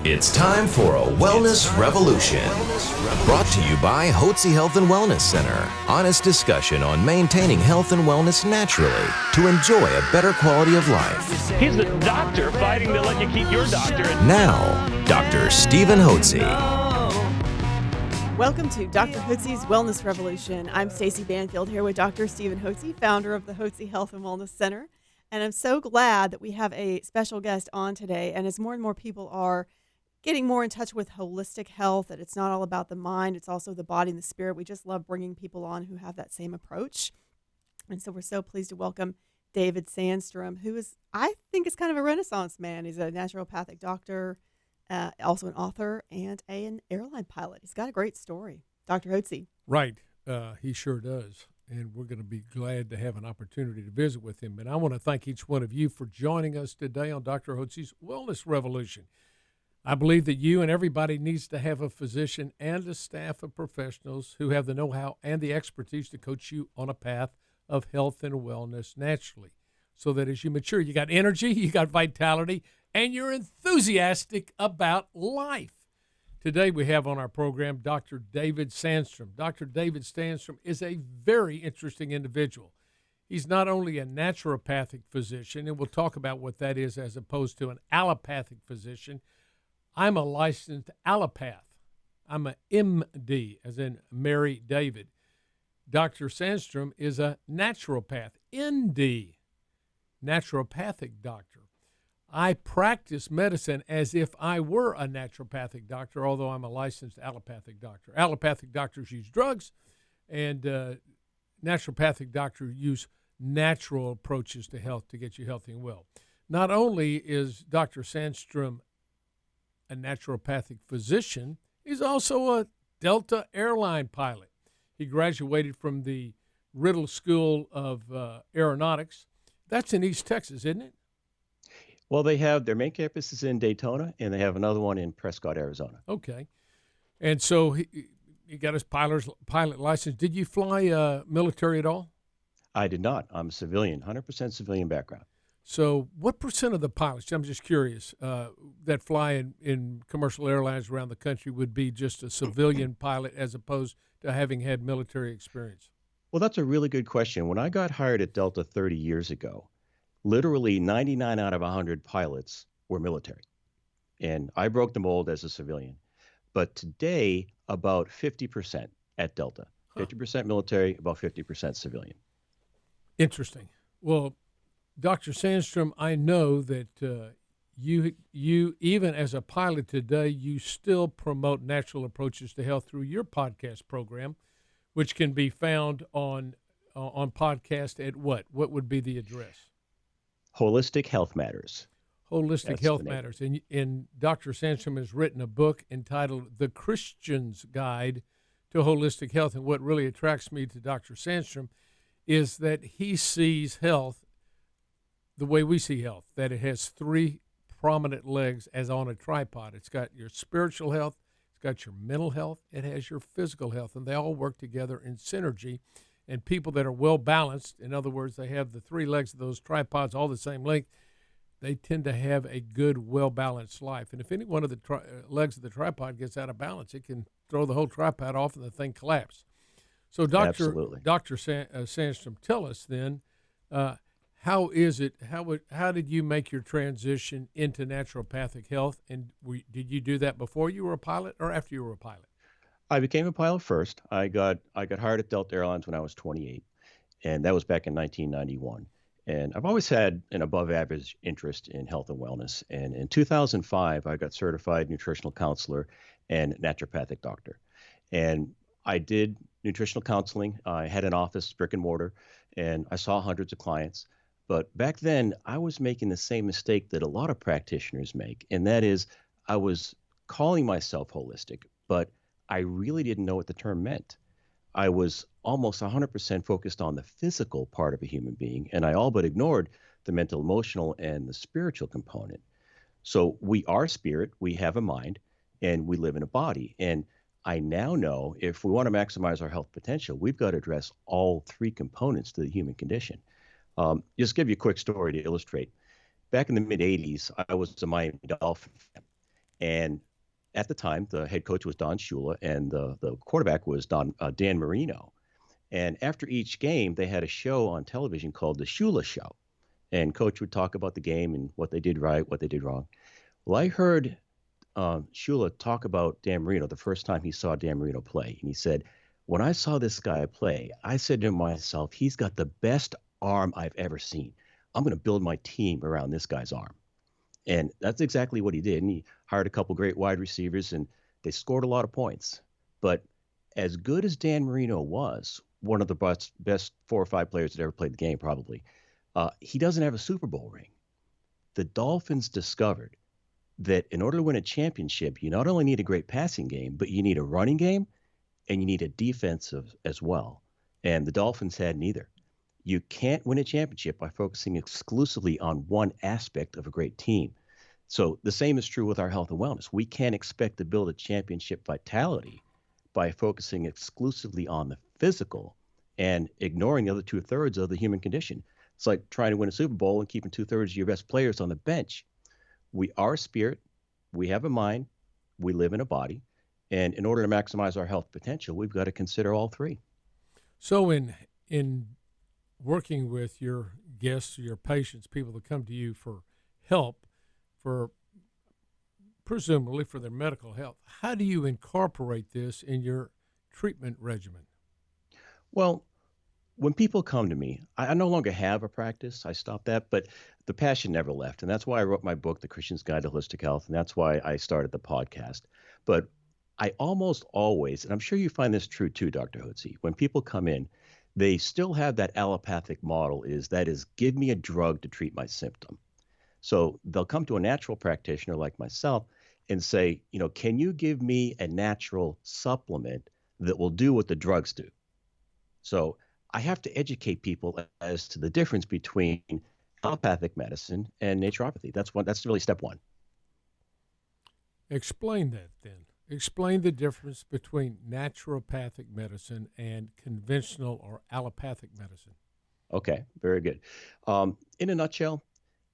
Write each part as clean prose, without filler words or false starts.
It's time for a Wellness Revolution. Brought to you by Hotze Health and Wellness Center. Honest discussion on maintaining health and wellness naturally to enjoy a better quality of life. He's the doctor fighting to let you keep your doctorate. Now, Dr. Stephen Hotze. Welcome to Dr. Hotze's Wellness Revolution. I'm Stacey Banfield here with Dr. Stephen Hotze, founder of the Hotze Health and Wellness Center. And I'm so glad that we have a special guest on today. And as more and more people are getting more in touch with holistic health, that it's not all about the mind, it's also the body and the spirit. We just love bringing people on who have that same approach. And so we're so pleased to welcome David Sandstrom, who is, I think, is kind of a renaissance man. He's a naturopathic doctor, also an author, and an airline pilot. He's got a great story. Dr. Hotze. Right. He sure does. And we're going to be glad to have an opportunity to visit with him. And I want to thank each one of you for joining us today on Dr. Hotze's Wellness Revolution. I believe that you and everybody needs to have a physician and a staff of professionals who have the know-how and the expertise to coach you on a path of health and wellness naturally, so that as you mature, you got energy, you got vitality, and you're enthusiastic about life. Today we have on our program Dr. David Sandstrom. Dr. David Sandstrom is a very interesting individual. He's not only a naturopathic physician, and we'll talk about what that is as opposed to an allopathic physician. I'm a licensed allopath. I'm a MD, as in Mary David. Dr. Sandstrom is a naturopath, ND, naturopathic doctor. I practice medicine as if I were a naturopathic doctor, although I'm a licensed allopathic doctor. Allopathic doctors use drugs, and naturopathic doctors use natural approaches to health to get you healthy and well. Not only is Dr. Sandstrom a naturopathic physician, he's also a Delta airline pilot. He graduated from the Riddle School of Aeronautics. That's in East Texas, isn't it? Well, they have their main campus is in Daytona, and they have another one in Prescott, Arizona. Okay. And so he got his pilot license. Did you fly military at all? I did not. I'm a civilian, 100% civilian background. So what percent of the pilots, I'm just curious, that fly in commercial airlines around the country would be just a civilian pilot as opposed to having had military experience? Well, that's a really good question. When I got hired at Delta 30 years ago, literally 99 out of 100 pilots were military. And I broke the mold as a civilian. But today, about 50% at Delta. 50% military, about 50% civilian. Interesting. Well, Dr. Sandstrom, I know that you even as a pilot today, you still promote natural approaches to health through your podcast program, which can be found on podcast at what? What would be the address? Holistic Health Matters. Holistic Health Matters. And Dr. Sandstrom has written a book entitled The Christian's Guide to Holistic Health. And what really attracts me to Dr. Sandstrom is that he sees health the way we see health, that it has three prominent legs as on a tripod. It's got your spiritual health, it's got your mental health, it has your physical health, and they all work together in synergy. And people that are well balanced, in other words, they have the three legs of those tripods all the same length, they tend to have a good, well-balanced life. And if any one of the legs of the tripod gets out of balance, it can throw the whole tripod off and the thing collapse. So Dr. Sandstrom, tell us then, how did you make your transition into naturopathic health? And did you do that before you were a pilot or after you were a pilot? I became a pilot first. I got hired at Delta Airlines when I was 28, and that was back in 1991. And I've always had an above-average interest in health and wellness. And in 2005, I got certified nutritional counselor and naturopathic doctor. And I did nutritional counseling. I had an office, brick and mortar, and I saw hundreds of clients. But back then, I was making the same mistake that a lot of practitioners make, and that is I was calling myself holistic, but I really didn't know what the term meant. I was almost 100% focused on the physical part of a human being, and I all but ignored the mental, emotional, and the spiritual component. So we are spirit, we have a mind, and we live in a body. And I now know if we want to maximize our health potential, we've got to address all three components to the human condition. Just give you a quick story to illustrate. Back in the mid-'80s, I was a Miami Dolphin fan. And at the time, the head coach was Don Shula, and the quarterback was Dan Marino. And after each game, they had a show on television called the Shula Show. And coach would talk about the game and what they did right, what they did wrong. Well, I heard Shula talk about Dan Marino the first time he saw Dan Marino play. And he said, when I saw this guy play, I said to myself, he's got the best arm I've ever seen. I'm going to build my team around this guy's arm. And that's exactly what he did. And he hired a couple great wide receivers, and they scored a lot of points. But as good as Dan Marino was, one of the best 4 or 5 players that ever played the game, probably, he doesn't have a Super Bowl ring. The Dolphins discovered that in order to win a championship, you not only need a great passing game, but you need a running game and you need a defensive as well. And the Dolphins had neither. You can't win a championship by focusing exclusively on one aspect of a great team. So the same is true with our health and wellness. We can't expect to build a championship vitality by focusing exclusively on the physical and ignoring the other 2/3 of the human condition. It's like trying to win a Super Bowl and keeping 2/3 of your best players on the bench. We are a spirit, we have a mind, we live in a body, and in order to maximize our health potential, we've got to consider all three. So in working with your guests, your patients, people that come to you for help, for presumably for their medical health, how do you incorporate this in your treatment regimen? Well, when people come to me, I no longer have a practice. I stopped that, but the passion never left. And that's why I wrote my book, The Christian's Guide to Holistic Health. And that's why I started the podcast. But I almost always, and I'm sure you find this true too, Dr. Hotze, when people come in, they still have that allopathic model that is, give me a drug to treat my symptom. So they'll come to a natural practitioner like myself and say, can you give me a natural supplement that will do what the drugs do? So I have to educate people as to the difference between allopathic medicine and naturopathy. That's really step one. Explain that then. Explain the difference between naturopathic medicine and conventional or allopathic medicine. Okay, very good. In a nutshell,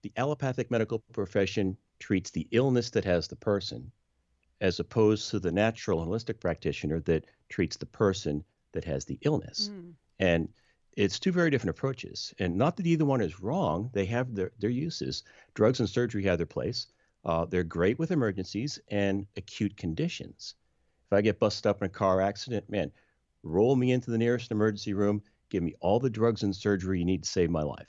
the allopathic medical profession treats the illness that has the person, as opposed to the natural and holistic practitioner that treats the person that has the illness. And it's two very different approaches. And not that either one is wrong. They have their uses. Drugs and surgery have their place. They're great with emergencies and acute conditions. If I get busted up in a car accident, man, roll me into the nearest emergency room, give me all the drugs and surgery you need to save my life.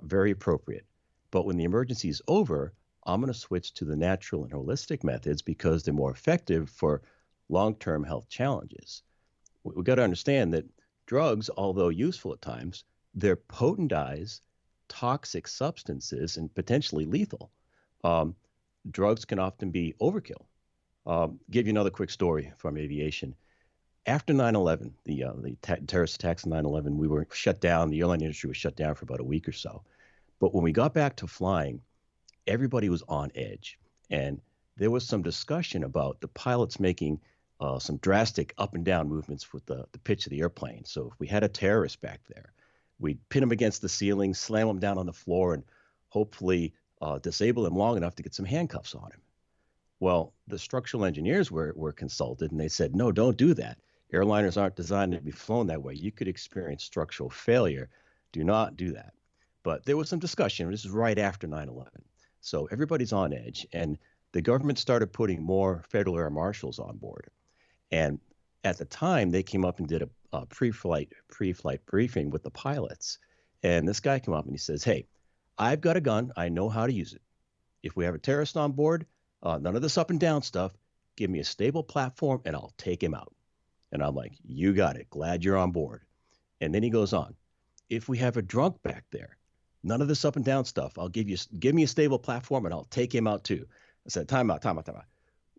Very appropriate. But when the emergency is over, I'm going to switch to the natural and holistic methods because they're more effective for long-term health challenges. We've got to understand that drugs, although useful at times, they're potentized, toxic substances and potentially lethal. Drugs can often be overkill. Give you another quick story from aviation. After 9/11, the terrorist attacks on 9/11, we were shut down. The airline industry was shut down for about a week or so. But when we got back to flying, everybody was on edge. And there was some discussion about the pilots making some drastic up and down movements with the pitch of the airplane. So if we had a terrorist back there, we'd pin him against the ceiling, slam him down on the floor, and hopefully disable him long enough to get some handcuffs on him. Well, the structural engineers were consulted, and they said, no, don't do that. Airliners aren't designed to be flown that way. You could experience structural failure. Do not do that. But there was some discussion. This is right after 9/11. So everybody's on edge, and the government started putting more federal air marshals on board. And at the time, they came up and did a pre-flight briefing with the pilots. And this guy came up and he says, hey, I've got a gun. I know how to use it. If we have a terrorist on board, none of this up and down stuff. Give me a stable platform and I'll take him out. And I'm like, you got it. Glad you're on board. And then he goes on. If we have a drunk back there, none of this up and down stuff. Give me a stable platform and I'll take him out too. I said, time out.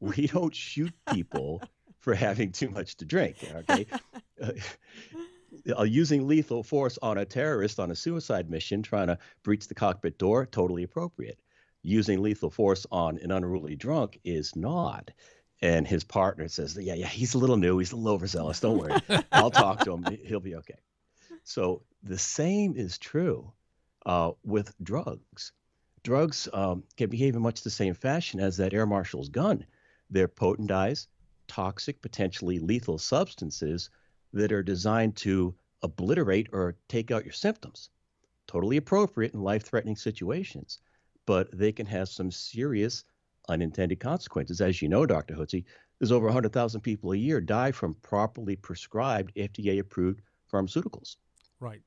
We don't shoot people for having too much to drink. Okay. Using lethal force on a terrorist on a suicide mission trying to breach the cockpit door, totally appropriate. Using lethal force on an unruly drunk is not. And his partner says, yeah, he's a little new. He's a little overzealous. Don't worry. I'll talk to him. He'll be okay. So the same is true with drugs. drugs can behave in much the same fashion as that air marshal's gun. They're potentized, toxic, potentially lethal substances that are designed to obliterate or take out your symptoms. Totally appropriate in life-threatening situations, but they can have some serious unintended consequences. As you know, Dr. Hotze, there's over 100,000 people a year die from properly prescribed FDA-approved pharmaceuticals. Right.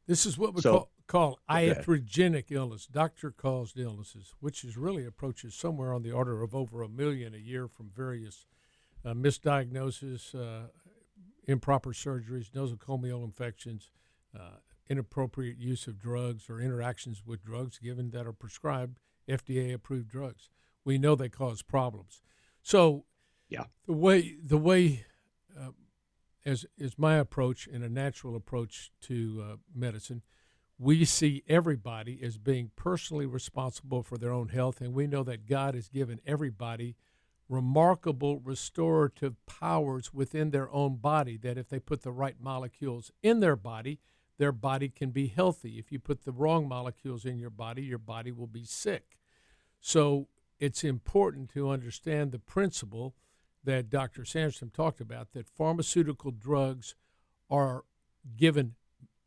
This is what we So, call go ahead. iatrogenic illness, doctor-caused illnesses, which is really approaches somewhere on the order of over 1 million a year from various misdiagnoses, improper surgeries, nosocomial infections, inappropriate use of drugs or interactions with drugs given that are prescribed FDA-approved drugs. We know they cause problems. So Yeah. the way as is my approach and a natural approach to medicine, we see everybody as being personally responsible for their own health, and we know that God has given everybody remarkable restorative powers within their own body, that if they put the right molecules in their body can be healthy. If you put the wrong molecules in your body will be sick. So it's important to understand the principle that Dr. Sandstrom talked about, that pharmaceutical drugs are given,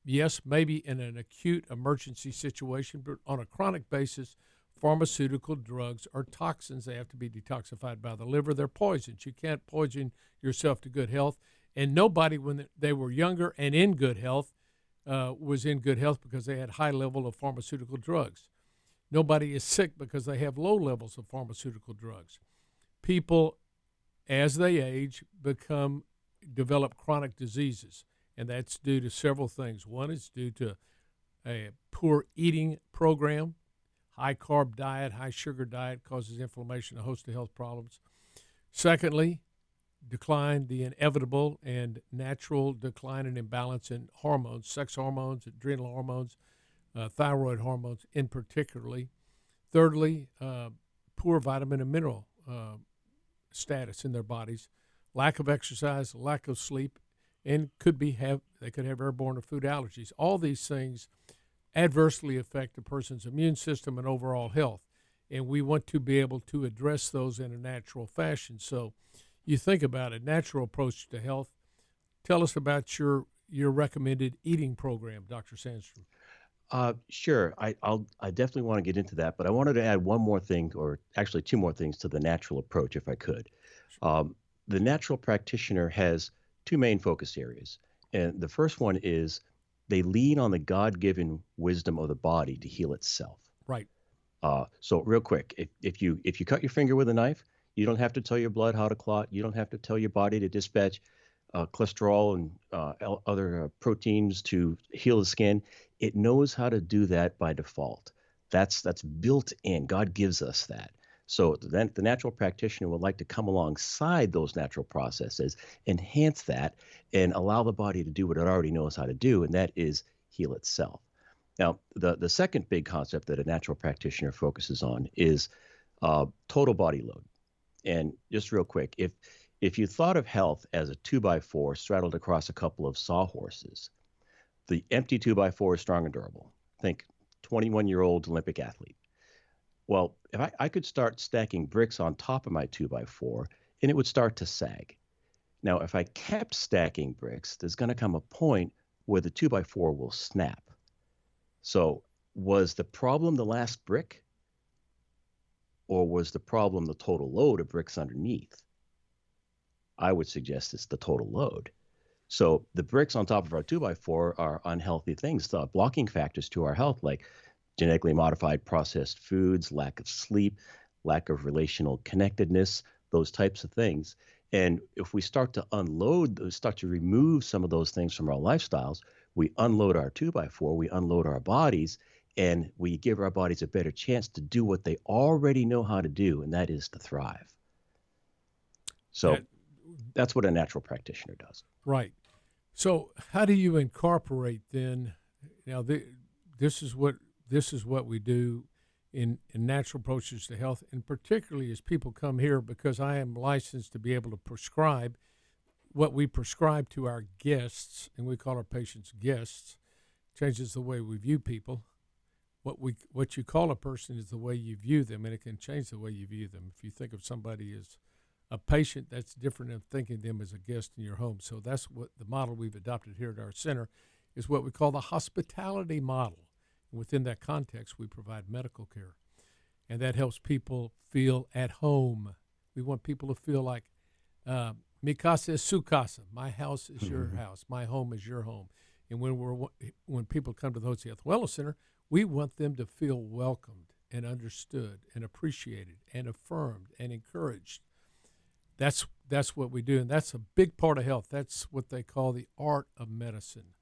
yes, maybe in an acute emergency situation, but on a chronic basis, pharmaceutical drugs are toxins. They have to be detoxified by the liver. They're poisons. You can't poison yourself to good health. And nobody, when they were younger and in good health, was in good health because they had high level of pharmaceutical drugs. Nobody is sick because they have low levels of pharmaceutical drugs. People, as they age, develop chronic diseases, and that's due to several things. One is due to a poor eating program. High carb diet, high sugar diet causes inflammation, a host of health problems. Secondly, the inevitable and natural decline and imbalance in hormones, sex hormones, adrenal hormones, thyroid hormones in particularly. Thirdly, poor vitamin and mineral status in their bodies, lack of exercise, lack of sleep, and they could have airborne or food allergies. All these things adversely affect a person's immune system and overall health, and we want to be able to address those in a natural fashion. So you think about a natural approach to health. Tell us about your recommended eating program, Dr. Sandstrom. Sure. I definitely want to get into that, but I wanted to add one more thing, or actually two more things to the natural approach, if I could. The natural practitioner has two main focus areas, and the first one is they lean on the God-given wisdom of the body to heal itself. Right. So real quick, if you cut your finger with a knife, you don't have to tell your blood how to clot. You don't have to tell your body to dispatch cholesterol and other proteins to heal the skin. It knows how to do that by default. That's built in. God gives us that. So then the natural practitioner would like to come alongside those natural processes, enhance that, and allow the body to do what it already knows how to do, and that is heal itself. Now, the second big concept that a natural practitioner focuses on is total body load. And just real quick, if you thought of health as a 2x4 straddled across a couple of sawhorses, the empty 2x4 is strong and durable. Think 21-year-old Olympic athlete. Well, if I could start stacking bricks on top of my 2x4, and it would start to sag. Now, if I kept stacking bricks, there's going to come a point where the 2x4 will snap. So was the problem the last brick, or was the problem the total load of bricks underneath? I would suggest it's the total load. So the bricks on top of our 2x4 are unhealthy things, blocking factors to our health, like genetically modified processed foods, lack of sleep, lack of relational connectedness, those types of things. And if we start to remove some of those things from our lifestyles, we unload our 2x4, we unload our bodies, and we give our bodies a better chance to do what they already know how to do, and that is to thrive. So that's what a natural practitioner does. Right. So how do you incorporate then? Now, this is what we do in natural approaches to health, and particularly as people come here, because I am licensed to be able to prescribe what we prescribe to our guests, and we call our patients guests. Changes the way we view people. what you call a person is the way you view them, and it can change the way you view them. If you think of somebody as a patient, that's different than thinking of them as a guest in your home. So that's what the model we've adopted here at our center is what we call the hospitality model. And within that context, we provide medical care, and that helps people feel at home. We want people to feel like mi casa es su casa. My house is your house. My home is your home. And when people come to the Hotze Health Wellness Center, we want them to feel welcomed and understood and appreciated and affirmed and encouraged. That's what we do, and that's a big part of health. That's what they call the art of medicine,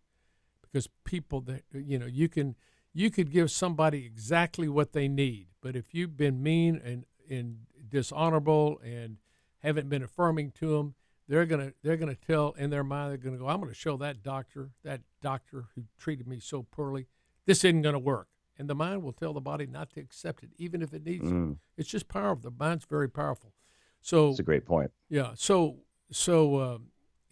because people that you could give somebody exactly what they need, but if you've been mean and dishonorable and haven't been affirming to them, they're gonna tell in their mind, they're gonna go, I'm gonna show that doctor who treated me so poorly, this isn't gonna work. And the mind will tell the body not to accept it, even if it needs it. It's just powerful. The mind's very powerful. So That's a great point. Yeah. So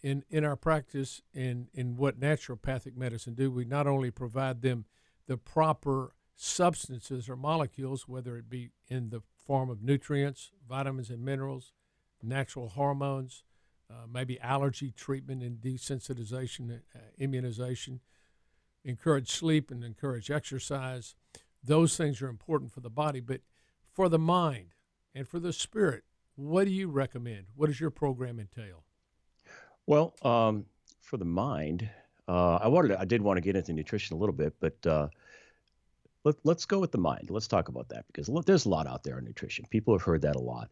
in our practice and in what naturopathic medicine do, we not only provide them the proper substances or molecules, whether it be in the form of nutrients, vitamins and minerals, natural hormones, maybe allergy treatment and desensitization, immunization, encourage sleep and encourage exercise. Those things are important for the body, but for the mind and for the spirit, what do you recommend? What does your program entail? Well, for the mind, I did want to get into nutrition a little bit, but let's go with the mind. Let's talk about that, because there's a lot out there on nutrition. People have heard that a lot.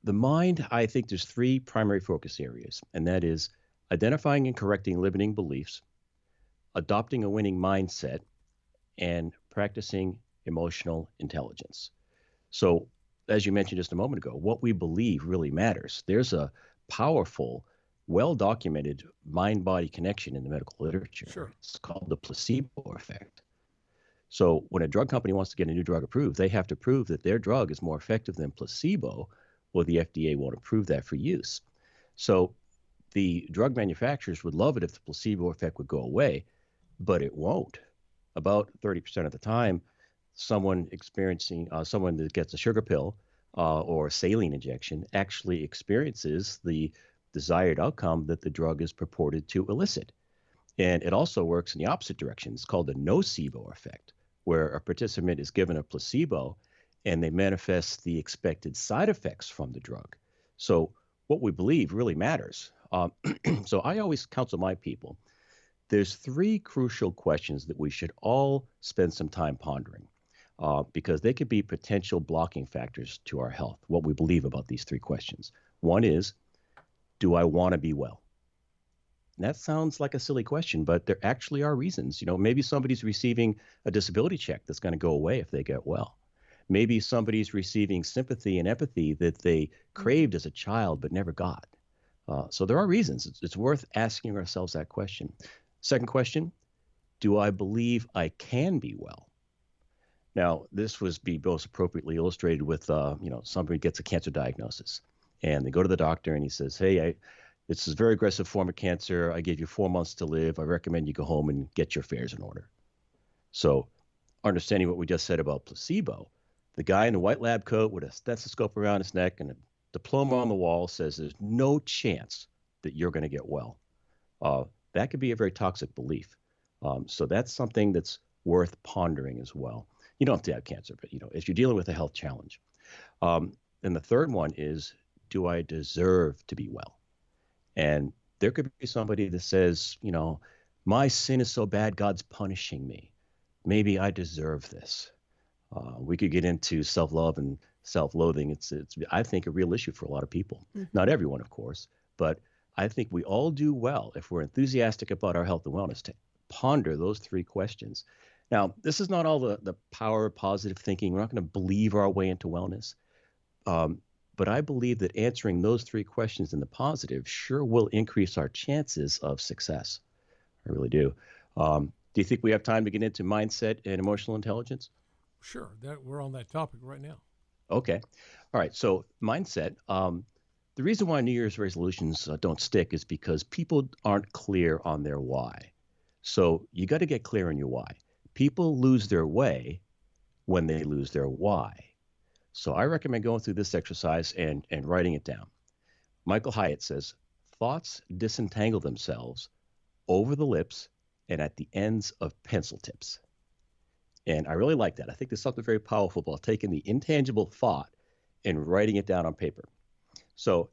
The mind, I think there's three primary focus areas, and that is identifying and correcting limiting beliefs, adopting a winning mindset, and practicing emotional intelligence. So, as you mentioned just a moment ago, what we believe really matters. There's a powerful, well-documented mind-body connection in the medical literature. Sure. It's called the placebo effect. So when a drug company wants to get a new drug approved, they have to prove that their drug is more effective than placebo, or the FDA won't approve that for use. So the drug manufacturers would love it if the placebo effect would go away, but it won't. About 30% of the time, someone that gets a sugar pill or a saline injection actually experiences the desired outcome that the drug is purported to elicit. And it also works in the opposite direction. It's called the nocebo effect, where a participant is given a placebo and they manifest the expected side effects from the drug. So what we believe really matters. So I always counsel my people. There's three crucial questions that we should all spend some time pondering, because they could be potential blocking factors to our health, what we believe about these three questions. One is, do I want to be well? And that sounds like a silly question, but there actually are reasons. Maybe somebody's receiving a disability check that's going to go away if they get well. Maybe somebody's receiving sympathy and empathy that they craved as a child but never got. So there are reasons. It's worth asking ourselves that question. Second question, do I believe I can be well? Now, this would be most appropriately illustrated with, somebody gets a cancer diagnosis, and they go to the doctor and he says, hey, it's a very aggressive form of cancer. I gave you 4 months to live. I recommend you go home and get your affairs in order. So understanding what we just said about placebo, the guy in the white lab coat with a stethoscope around his neck and a diploma on the wall says there's no chance that you're going to get well. That could be a very toxic belief. So that's something that's worth pondering as well. You don't have to have cancer, but if you're dealing with a health challenge. And the third one is, do I deserve to be well? And there could be somebody that says, my sin is so bad, God's punishing me. Maybe I deserve this. We could get into self-love and self-loathing. It's I think, a real issue for a lot of people. Mm-hmm. Not everyone, of course, but I think we all do well, if we're enthusiastic about our health and wellness, to ponder those three questions. Now, this is not all the power of positive thinking. We're not going to believe our way into wellness. But I believe that answering those three questions in the positive sure will increase our chances of success. I really do. Do you think we have time to get into mindset and emotional intelligence? Sure. We're on that topic right now. Okay. All right. So mindset. The reason why New Year's resolutions don't stick is because people aren't clear on their why. So you got to get clear on your why. People lose their way when they lose their why. So I recommend going through this exercise and writing it down. Michael Hyatt says, thoughts disentangle themselves over the lips and at the ends of pencil tips. And I really like that. I think there's something very powerful about taking the intangible thought and writing it down on paper. So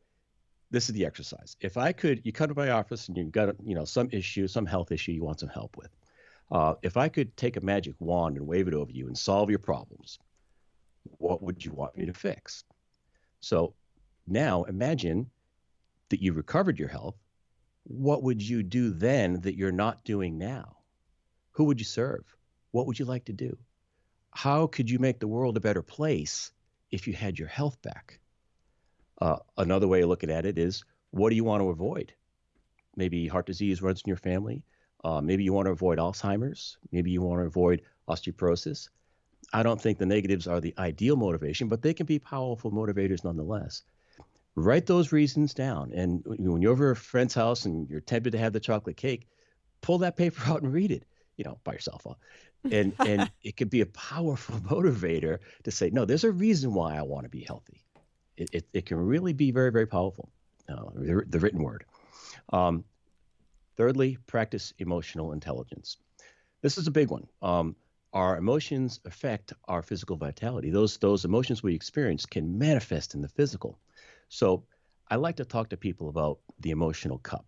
this is the exercise. If I could, you come to my office and you've got, some issue, some health issue you want some help with. If I could take a magic wand and wave it over you and solve your problems, what would you want me to fix? So now imagine that you recovered your health. What would you do then that you're not doing now? Who would you serve? What would you like to do? How could you make the world a better place if you had your health back? Another way of looking at it is, what do you want to avoid? Maybe heart disease runs in your family. Maybe you want to avoid Alzheimer's. Maybe you want to avoid osteoporosis. I don't think the negatives are the ideal motivation, but they can be powerful motivators nonetheless. Write those reasons down. And when you're over a friend's house and you're tempted to have the chocolate cake, pull that paper out and read it, by yourself. And it could be a powerful motivator to say, no, there's a reason why I want to be healthy. It can really be very, very powerful, the written word. Thirdly, practice emotional intelligence. This is a big one. Our emotions affect our physical vitality. Those emotions we experience can manifest in the physical. So I like to talk to people about the emotional cup.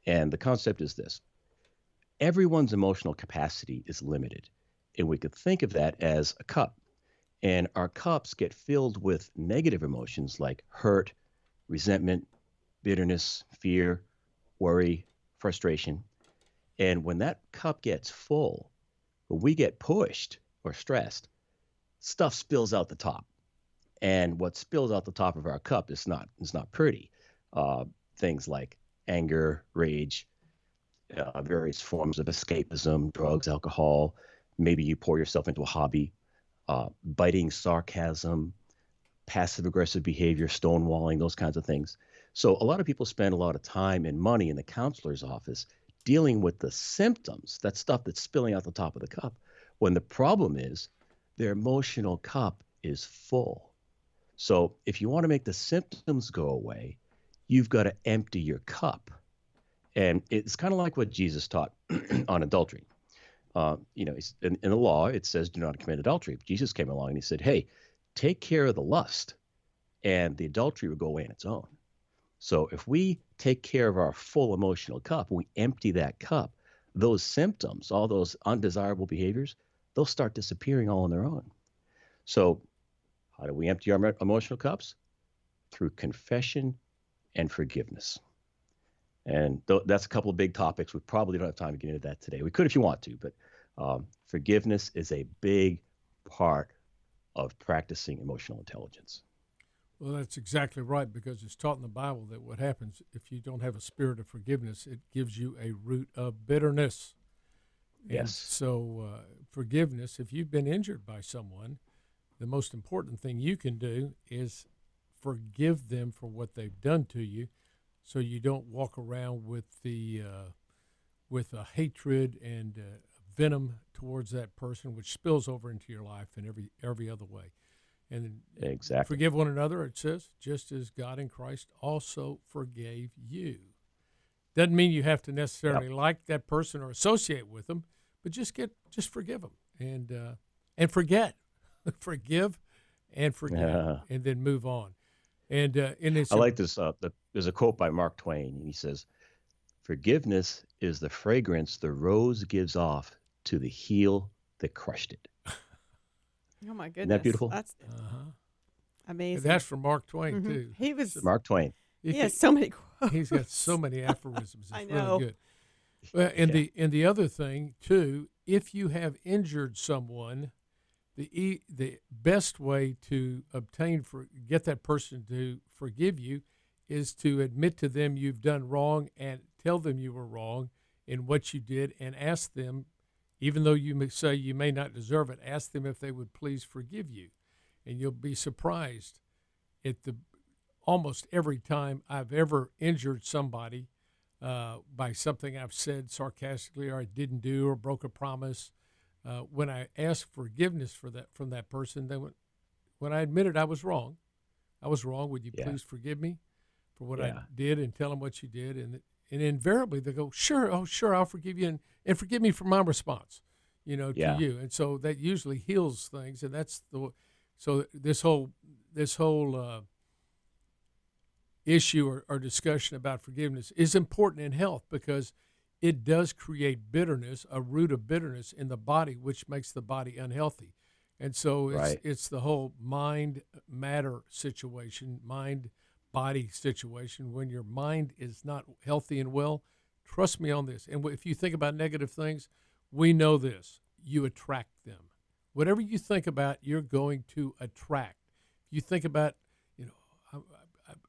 And the concept is this. Everyone's emotional capacity is limited. And we could think of that as a cup. And our cups get filled with negative emotions like hurt, resentment, bitterness, fear, worry, frustration. And when that cup gets full, when we get pushed or stressed, stuff spills out the top. And what spills out the top of our cup is not pretty. Things like anger, rage, various forms of escapism, drugs, alcohol. Maybe you pour yourself into a hobby, biting sarcasm, passive-aggressive behavior, stonewalling, those kinds of things. So a lot of people spend a lot of time and money in the counselor's office dealing with the symptoms, that stuff that's spilling out the top of the cup, when the problem is their emotional cup is full. So if you want to make the symptoms go away, you've got to empty your cup. And it's kind of like what Jesus taught on adultery. In the law, it says do not commit adultery. Jesus came along and he said, hey, take care of the lust and the adultery will go away on its own. So if we take care of our full emotional cup, we empty that cup, those symptoms, all those undesirable behaviors, they'll start disappearing all on their own. So how do we empty our emotional cups? Through confession and forgiveness. And that's a couple of big topics. We probably don't have time to get into that today. We could if you want to, but forgiveness is a big part of practicing emotional intelligence. Well, that's exactly right, because it's taught in the Bible that what happens if you don't have a spirit of forgiveness, it gives you a root of bitterness. Yes. And so forgiveness, if you've been injured by someone, the most important thing you can do is forgive them for what they've done to you, so you don't walk around with with a hatred and venom towards that person, which spills over into your life in every other way. And exactly. Forgive one another, it says, just as God in Christ also forgave you. Doesn't mean you have to necessarily like that person or associate with them, but just forgive them and forget. Forgive and forget, and then move on. And it's I like this. There's a quote by Mark Twain, and he says, "Forgiveness is the fragrance the rose gives off to the heel that crushed it." Oh my goodness. Isn't that beautiful? That's amazing. And that's from Mark Twain too. He was Mark Twain. he has so many quotes. He's got so many aphorisms. It's I know. really good. Well, and the other thing too, if you have injured someone, the best way to get that person to forgive you is to admit to them you've done wrong and tell them you were wrong in what you did, and ask them, even though you may say you may not deserve it, ask them if they would please forgive you. And you'll be surprised at almost every time I've ever injured somebody by something I've said sarcastically or I didn't do or broke a promise, When I asked forgiveness for that from that person, when I admitted I was wrong, would you Yeah. please forgive me for what I Yeah. did, and tell them what you did? And invariably they go, sure, oh sure, I'll forgive you, and forgive me for my response, to Yeah. you. And so that usually heals things, and that's so this whole issue or discussion about forgiveness is important in health, because it does create bitterness, a root of bitterness in the body, which makes the body unhealthy. And so Right. it's the whole mind matter situation, mind body situation. When your mind is not healthy and well, trust me on this. And if you think about negative things, we know this: you attract them. Whatever you think about, you're going to attract. If you think about,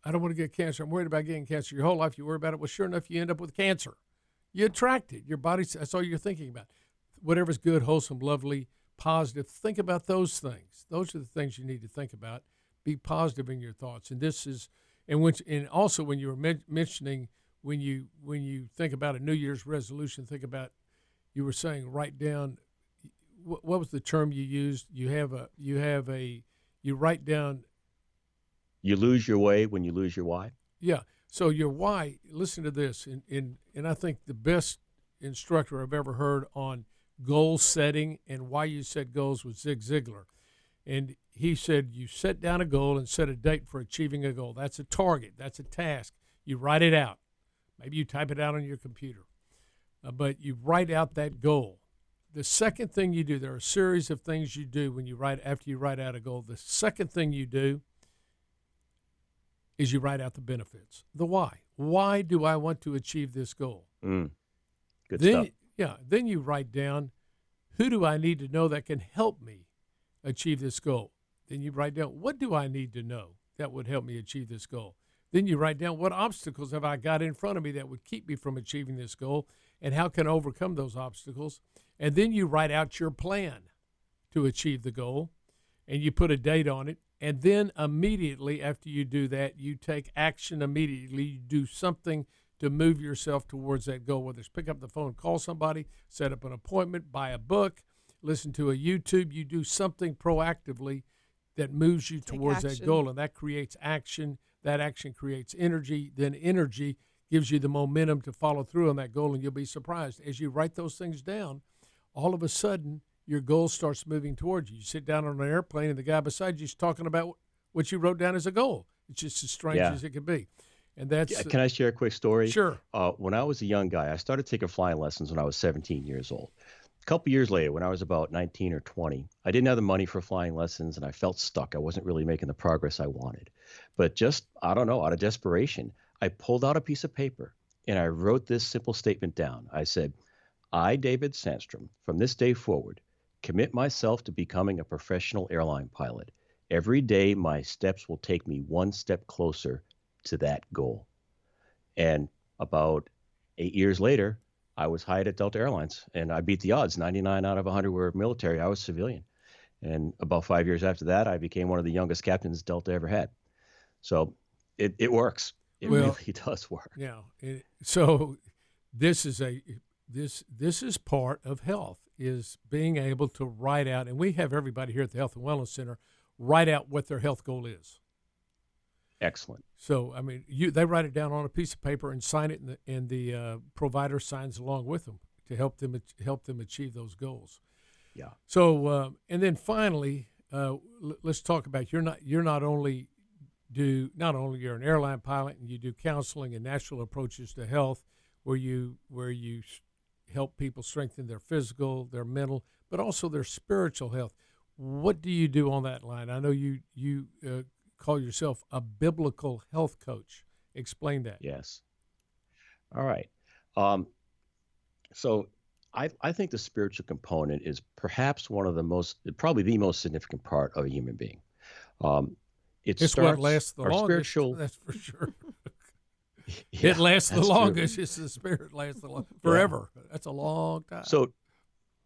I don't want to get cancer, I'm worried about getting cancer. Your whole life you worry about it. Well, sure enough, you end up with cancer. You attract it. Your body, that's all you're thinking about. Whatever's good, wholesome, lovely, positive, think about those things. Those are the things you need to think about. Be positive in your thoughts. And this is, and also when you were mentioning, when you think about a New Year's resolution, think about, you were saying, write down, what was the term you used? You write down. You lose your way when you lose your why. Yeah. So your why, listen to this, and I think the best instructor I've ever heard on goal setting and why you set goals was Zig Ziglar. And he said, you set down a goal and set a date for achieving a goal. That's a target. That's a task. You write it out. Maybe you type it out on your computer. But you write out that goal. The second thing you do, there are a series of things you do after you write out a goal. The second thing you do is you write out the benefits, the why. Why do I want to achieve this goal? Good stuff. Yeah. Then you write down, who do I need to know that can help me achieve this goal? Then you write down, what do I need to know that would help me achieve this goal? Then you write down, what obstacles have I got in front of me that would keep me from achieving this goal, and how can I overcome those obstacles? And then you write out your plan to achieve the goal, and you put a date on it. And then immediately after you do that, you take action immediately. You do something to move yourself towards that goal, whether it's pick up the phone, call somebody, set up an appointment, buy a book, listen to a YouTube. You do something proactively that moves you towards that goal, and that creates action. That action creates energy. Then energy gives you the momentum to follow through on that goal, and you'll be surprised. As you write those things down, all of a sudden, your goal starts moving towards you. You sit down on an airplane, and the guy beside you is talking about what you wrote down as a goal. It's just as strange as it can be. And that's. Can I share a quick story? Sure. When I was a young guy, I started taking flying lessons when I was 17 years old. A couple years later, when I was about 19 or 20, I didn't have the money for flying lessons, and I felt stuck. I wasn't really making the progress I wanted. But just, I don't know, out of desperation, I pulled out a piece of paper, and I wrote this simple statement down. I said, I, David Sandstrom, from this day forward, commit myself to becoming a professional airline pilot. Every day, my steps will take me one step closer to that goal. And about 8 years later, I was hired at Delta Airlines, and I beat the odds. 99 out of 100 were military. I was civilian. And about 5 years after that, I became one of the youngest captains Delta ever had. So it works. It really does work. Yeah. So this is this is part of health, is being able to write out, and we have everybody here at the Health and Wellness Center write out what their health goal is. Excellent. So, I mean, they write it down on a piece of paper and sign it, and the provider signs along with them to help them achieve those goals. Yeah. So, and then finally, let's talk about you're not only you're an airline pilot, and you do counseling and natural approaches to health, where you help people strengthen their physical, their mental, but also their spiritual health. What do you do on that line? I know you call yourself a biblical health coach. Explain that. Yes. All right. So I think the spiritual component is perhaps probably the most significant part of a human being. It's what lasts the longest. That's for sure. Yeah, it lasts the longest. True. It's the spirit lasts the longest. Forever. Yeah. That's a long time. So,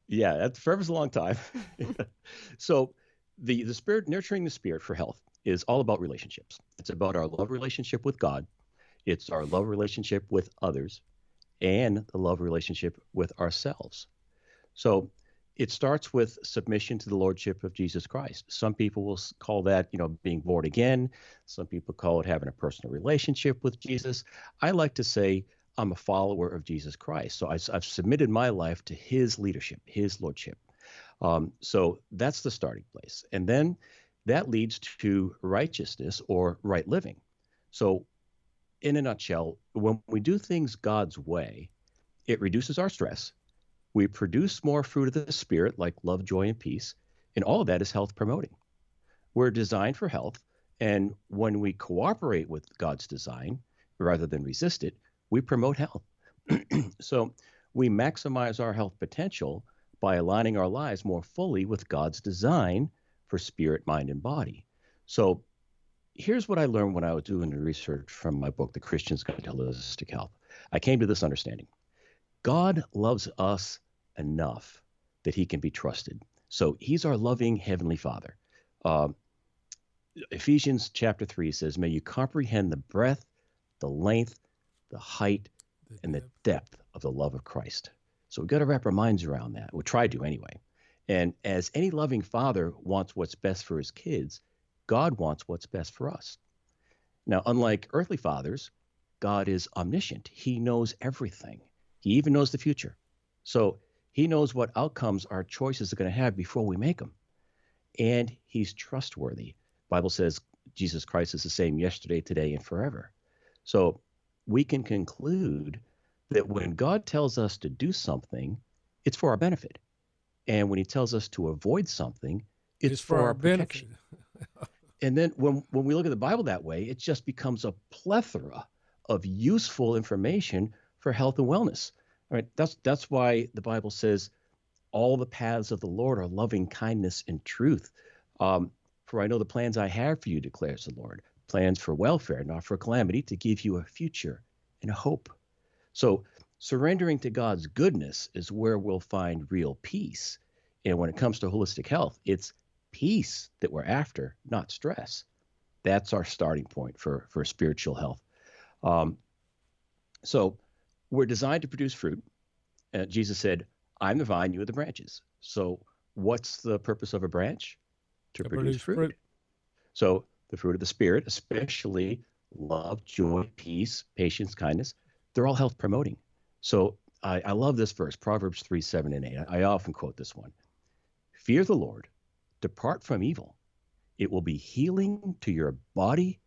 yeah, forever's a long time. So the spirit, nurturing the spirit for health, is all about relationships. It's about our love relationship with God. It's our love relationship with others, and the love relationship with ourselves. So It starts with submission to the lordship of Jesus Christ. Some people will call that, being born again. Some people call it having a personal relationship with Jesus. I like to say I'm a follower of Jesus Christ. So I've submitted my life to his leadership, his lordship. So that's the starting place. And then that leads to righteousness or right living. So in a nutshell, when we do things God's way, it reduces our stress. We produce more fruit of the Spirit, like love, joy, and peace. And all of that is health promoting. We're designed for health. And when we cooperate with God's design rather than resist it, we promote health. So we maximize our health potential by aligning our lives more fully with God's design for spirit, mind, and body. So here's what I learned when I was doing the research from my book, The Christian's Guide to Holistic Health. I came to this understanding. God loves us enough that he can be trusted. So he's our loving heavenly Father. Ephesians chapter 3 says, may you comprehend the breadth, the length, the height, and the depth of the love of Christ. So we've got to wrap our minds around that. We'll try to anyway. And as any loving father wants what's best for his kids, God wants what's best for us. Now, unlike earthly fathers, God is omniscient. He knows everything. He even knows the future. So he knows what outcomes our choices are going to have before we make them. And he's trustworthy. The Bible says Jesus Christ is the same yesterday, today, and forever. So we can conclude that when God tells us to do something, it's for our benefit. And when he tells us to avoid something, it's for our protection. And then when we look at the Bible that way, it just becomes a plethora of useful information for health and wellness. All right, that's why the Bible says all the paths of the Lord are loving kindness and truth. For I know the plans I have for you, declares the Lord, plans for welfare, not for calamity, to give you a future and a hope. So surrendering to God's goodness is where we'll find real peace. And when it comes to holistic health, it's peace that we're after, not stress. That's our starting point for spiritual health. So we're designed to produce fruit. Jesus said, I'm the vine, you are the branches. So what's the purpose of a branch? To produce fruit. So the fruit of the Spirit, especially love, joy, peace, patience, kindness, they're all health promoting. So I love this verse, Proverbs 3, 7, and 8. I often quote this one. Fear the Lord, depart from evil. It will be healing to your body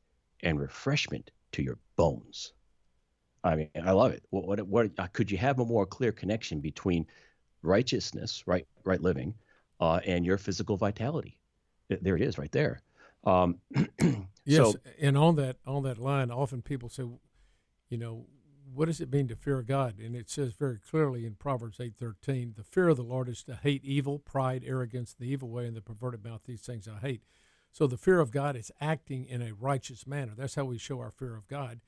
and refreshment to your bones. I mean, I love it. What could you have a more clear connection between righteousness, right living, and your physical vitality? There it is, right there. Yes, so, and on that line, often people say, what does it mean to fear God? And it says very clearly in Proverbs 8:13, the fear of the Lord is to hate evil, pride, arrogance, the evil way, and the perverted mouth. These things I hate. So the fear of God is acting in a righteous manner. That's how we show our fear of God.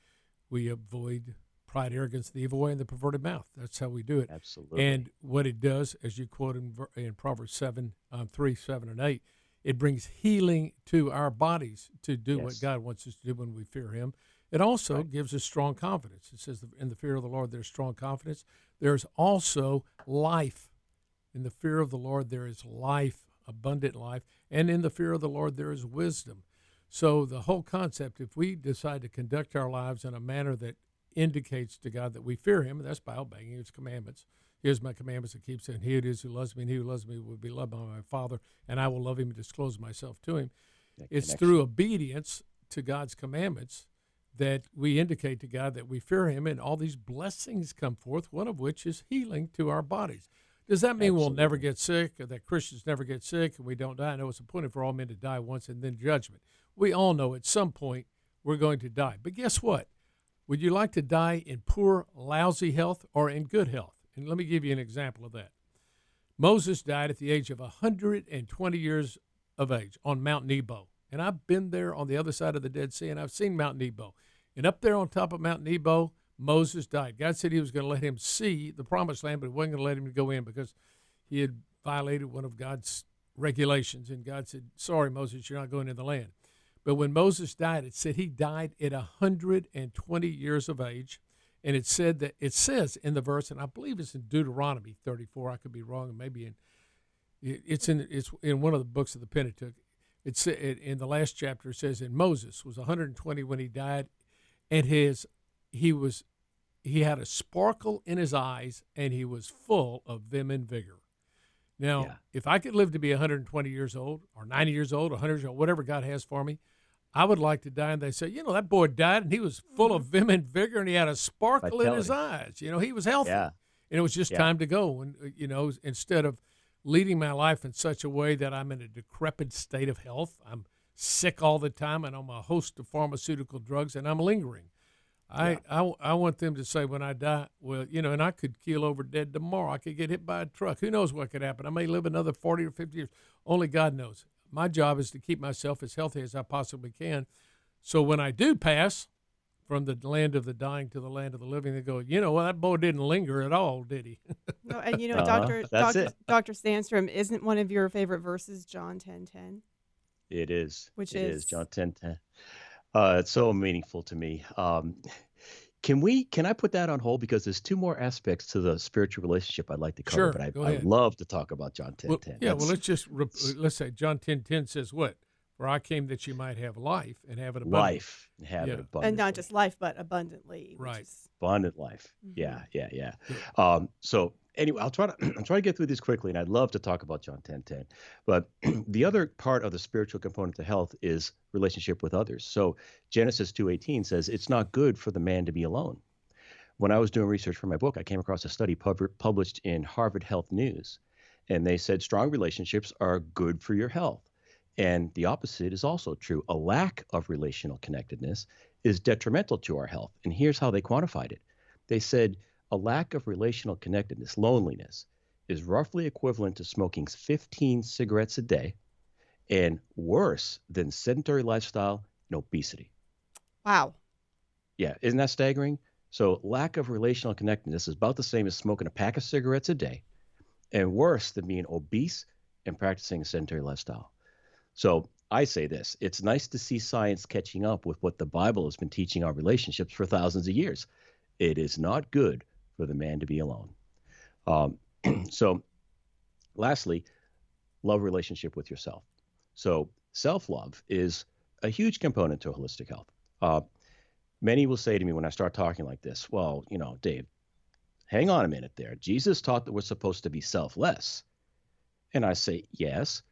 We avoid pride, arrogance, the evil way, and the perverted mouth. That's how we do it. Absolutely. And what it does, as you quote in Proverbs 3, 7, and 8, it brings healing to our bodies to do what God wants us to do when we fear him. It also gives us strong confidence. It says in the fear of the Lord, there's strong confidence. There's also life. In the fear of the Lord, there is life, abundant life. And in the fear of the Lord, there is wisdom. So the whole concept, if we decide to conduct our lives in a manner that indicates to God that we fear him, and that's by obeying his commandments. Here's my commandments that keep saying, he it is who loves me, and he who loves me will be loved by my Father, and I will love him and disclose myself to him. It's through obedience to God's commandments that we indicate to God that we fear him, and all these blessings come forth, one of which is healing to our bodies. Does that mean we'll never get sick, or that Christians never get sick and we don't die? No, it's appointed for all men to die once and then judgment. We all know at some point we're going to die. But guess what? Would you like to die in poor, lousy health or in good health? And let me give you an example of that. Moses died at the age of 120 years of age on Mount Nebo. And I've been there on the other side of the Dead Sea, and I've seen Mount Nebo. And up there on top of Mount Nebo, Moses died. God said he was going to let him see the promised land, but he wasn't going to let him go in because he had violated one of God's regulations. And God said, sorry, Moses, you're not going in the land. But when Moses died, it said he died at 120 years of age. And it said that it says in the verse, and I believe it's in Deuteronomy 34, I could be wrong, and maybe in It's in one of the books of the Pentateuch. In the last chapter. It says, "And Moses was 120 when he died, and he had a sparkle in his eyes, and he was full of vim and vigor." Now, if I could live to be 120 years old, or 90 years old, or 100 years old, whatever God has for me, I would like to die. And they say, that boy died, and he was full of vim and vigor, and he had a sparkle in his eyes. He was healthy, and it was just time to go. And instead of leading my life in such a way that I'm in a decrepit state of health, I'm sick all the time, and I'm a host of pharmaceutical drugs, and I'm lingering. I want them to say when I die, and I could keel over dead tomorrow. I could get hit by a truck. Who knows what could happen? I may live another 40 or 50 years. Only God knows. My job is to keep myself as healthy as I possibly can. So when I do pass from the land of the dying to the land of the living, they go, that boy didn't linger at all, did he? No, and Dr. Sandstrom, isn't one of your favorite verses John 10:10? It is. Which it is is John 10:10. It's so meaningful to me. Can I put that on hold, because there's two more aspects to the spiritual relationship I'd like to cover, Sure, but go ahead. I'd love to talk about John 10:10. Let's say John 10:10 says what? "For I came that you might have life and have it abundantly." Life and have it abundantly. And not just life, but abundantly. Right. Abundant life. Yeah. So anyway, I'll try to get through this quickly, and I'd love to talk about John 10:10. But the other part of the spiritual component to health is relationship with others. So Genesis 2:18 says it's not good for the man to be alone. When I was doing research for my book, I came across a study published in Harvard Health News, and they said strong relationships are good for your health. And the opposite is also true. A lack of relational connectedness is detrimental to our health. And here's how they quantified it. They said a lack of relational connectedness, loneliness, is roughly equivalent to smoking 15 cigarettes a day, and worse than sedentary lifestyle and obesity. Wow. Yeah, isn't that staggering? So lack of relational connectedness is about the same as smoking a pack of cigarettes a day, and worse than being obese and practicing a sedentary lifestyle. So I say this: it's nice to see science catching up with what the Bible has been teaching our relationships for thousands of years. It is not good for the man to be alone. So lastly, love relationship with yourself. So self-love is a huge component to holistic health. Many will say to me when I start talking like this, well, Dave, hang on a minute there. Jesus taught that we're supposed to be selfless. And I say, yes.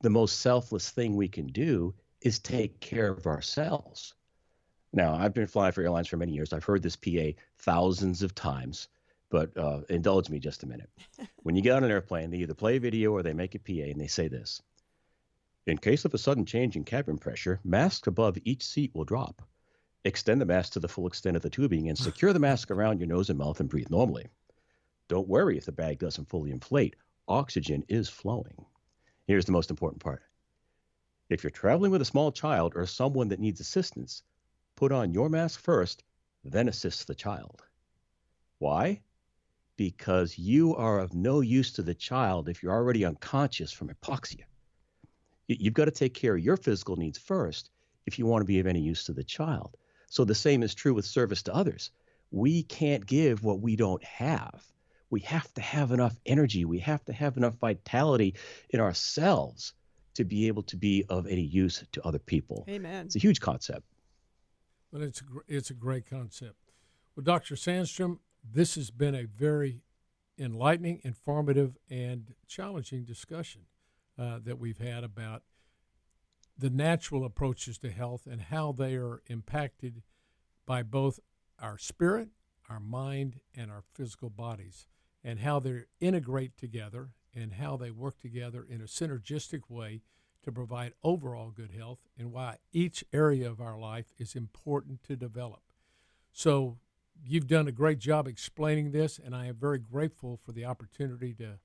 The most selfless thing we can do is take care of ourselves. Now, I've been flying for airlines for many years. I've heard this PA thousands of times, but indulge me just a minute. When you get on an airplane, they either play a video or they make a PA, and they say this: "In case of a sudden change in cabin pressure, masks above each seat will drop. Extend the mask to the full extent of the tubing and secure the mask around your nose and mouth and breathe normally. Don't worry if the bag doesn't fully inflate. Oxygen is flowing." Here's the most important part. If you're traveling with a small child or someone that needs assistance, put on your mask first, then assist the child. Why? Because you are of no use to the child if you're already unconscious from hypoxia. You've got to take care of your physical needs first if you want to be of any use to the child. So the same is true with service to others. We can't give what we don't have. We have to have enough energy. We have to have enough vitality in ourselves to be able to be of any use to other people. Amen. It's a huge concept. Well, it's a great concept. Well, Dr. Sandstrom, this has been a very enlightening, informative, and challenging discussion that we've had about the natural approaches to health and how they are impacted by both our spirit, our mind, and our physical bodies, and how they integrate together and how they work together in a synergistic way to provide overall good health, and why each area of our life is important to develop. So you've done a great job explaining this, and I am very grateful for the opportunity to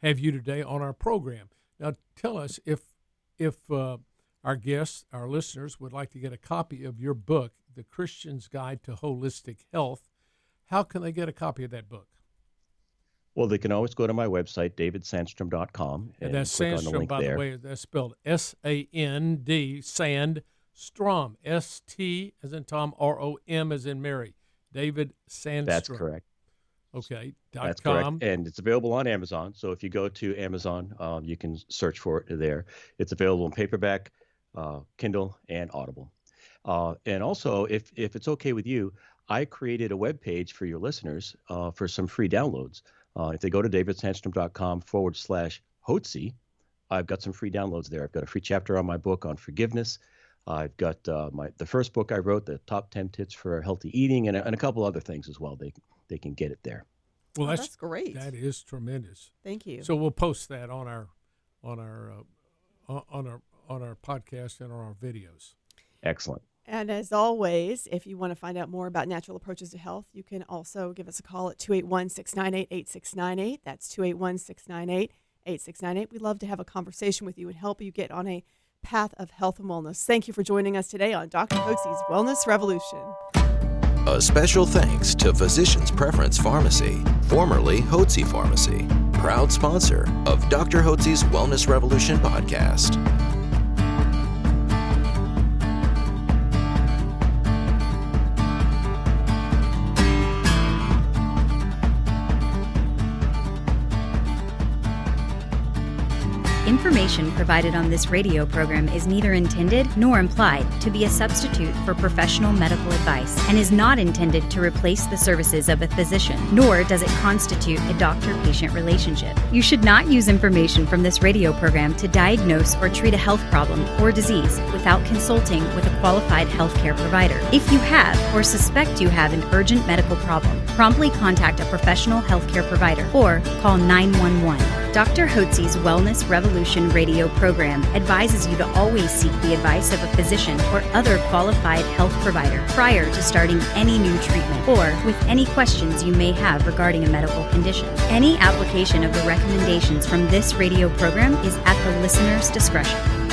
have you today on our program. Now, tell us if our guests, our listeners, would like to get a copy of your book, The Christian's Guide to Holistic Health, how can they get a copy of that book? Well, they can always go to my website, davidsandstrom.com. And that's Sandstrom, by the way, that's spelled S-A-N-D, Sandstrom, S-T as in Tom, R-O-M as in Mary, David Sandstrom. That's correct. Okay. That's .com. correct. And it's available on Amazon. So if you go to Amazon, you can search for it there. It's available in paperback, Kindle, and Audible. And also, if it's okay with you, I created a web page for your listeners for some free downloads. If they go to davidsandstrom.com/Hotze, I've got some free downloads there. I've got a free chapter on my book on forgiveness. I've got the first book I wrote, the top 10 tips for healthy eating, and a couple other things as well. They can get it there. Well, that's great. That is tremendous. Thank you. So we'll post that on our podcast and on our videos. Excellent. And as always, if you want to find out more about natural approaches to health, you can also give us a call at 281-698-8698. That's 281-698-8698. We'd love to have a conversation with you and help you get on a path of health and wellness. Thank you for joining us today on Dr. Hotze's Wellness Revolution. A special thanks to Physicians Preference Pharmacy, formerly Hotze Pharmacy, proud sponsor of Dr. Hotze's Wellness Revolution podcast. Information provided on this radio program is neither intended nor implied to be a substitute for professional medical advice and is not intended to replace the services of a physician, nor does it constitute a doctor-patient relationship. You should not use information from this radio program to diagnose or treat a health problem or disease without consulting with a qualified healthcare provider. If you have or suspect you have an urgent medical problem, promptly contact a professional healthcare provider or call 911. Dr. Hotze's Wellness Revolution radio program advises you to always seek the advice of a physician or other qualified health provider prior to starting any new treatment or with any questions you may have regarding a medical condition. Any application of the recommendations from this radio program is at the listener's discretion.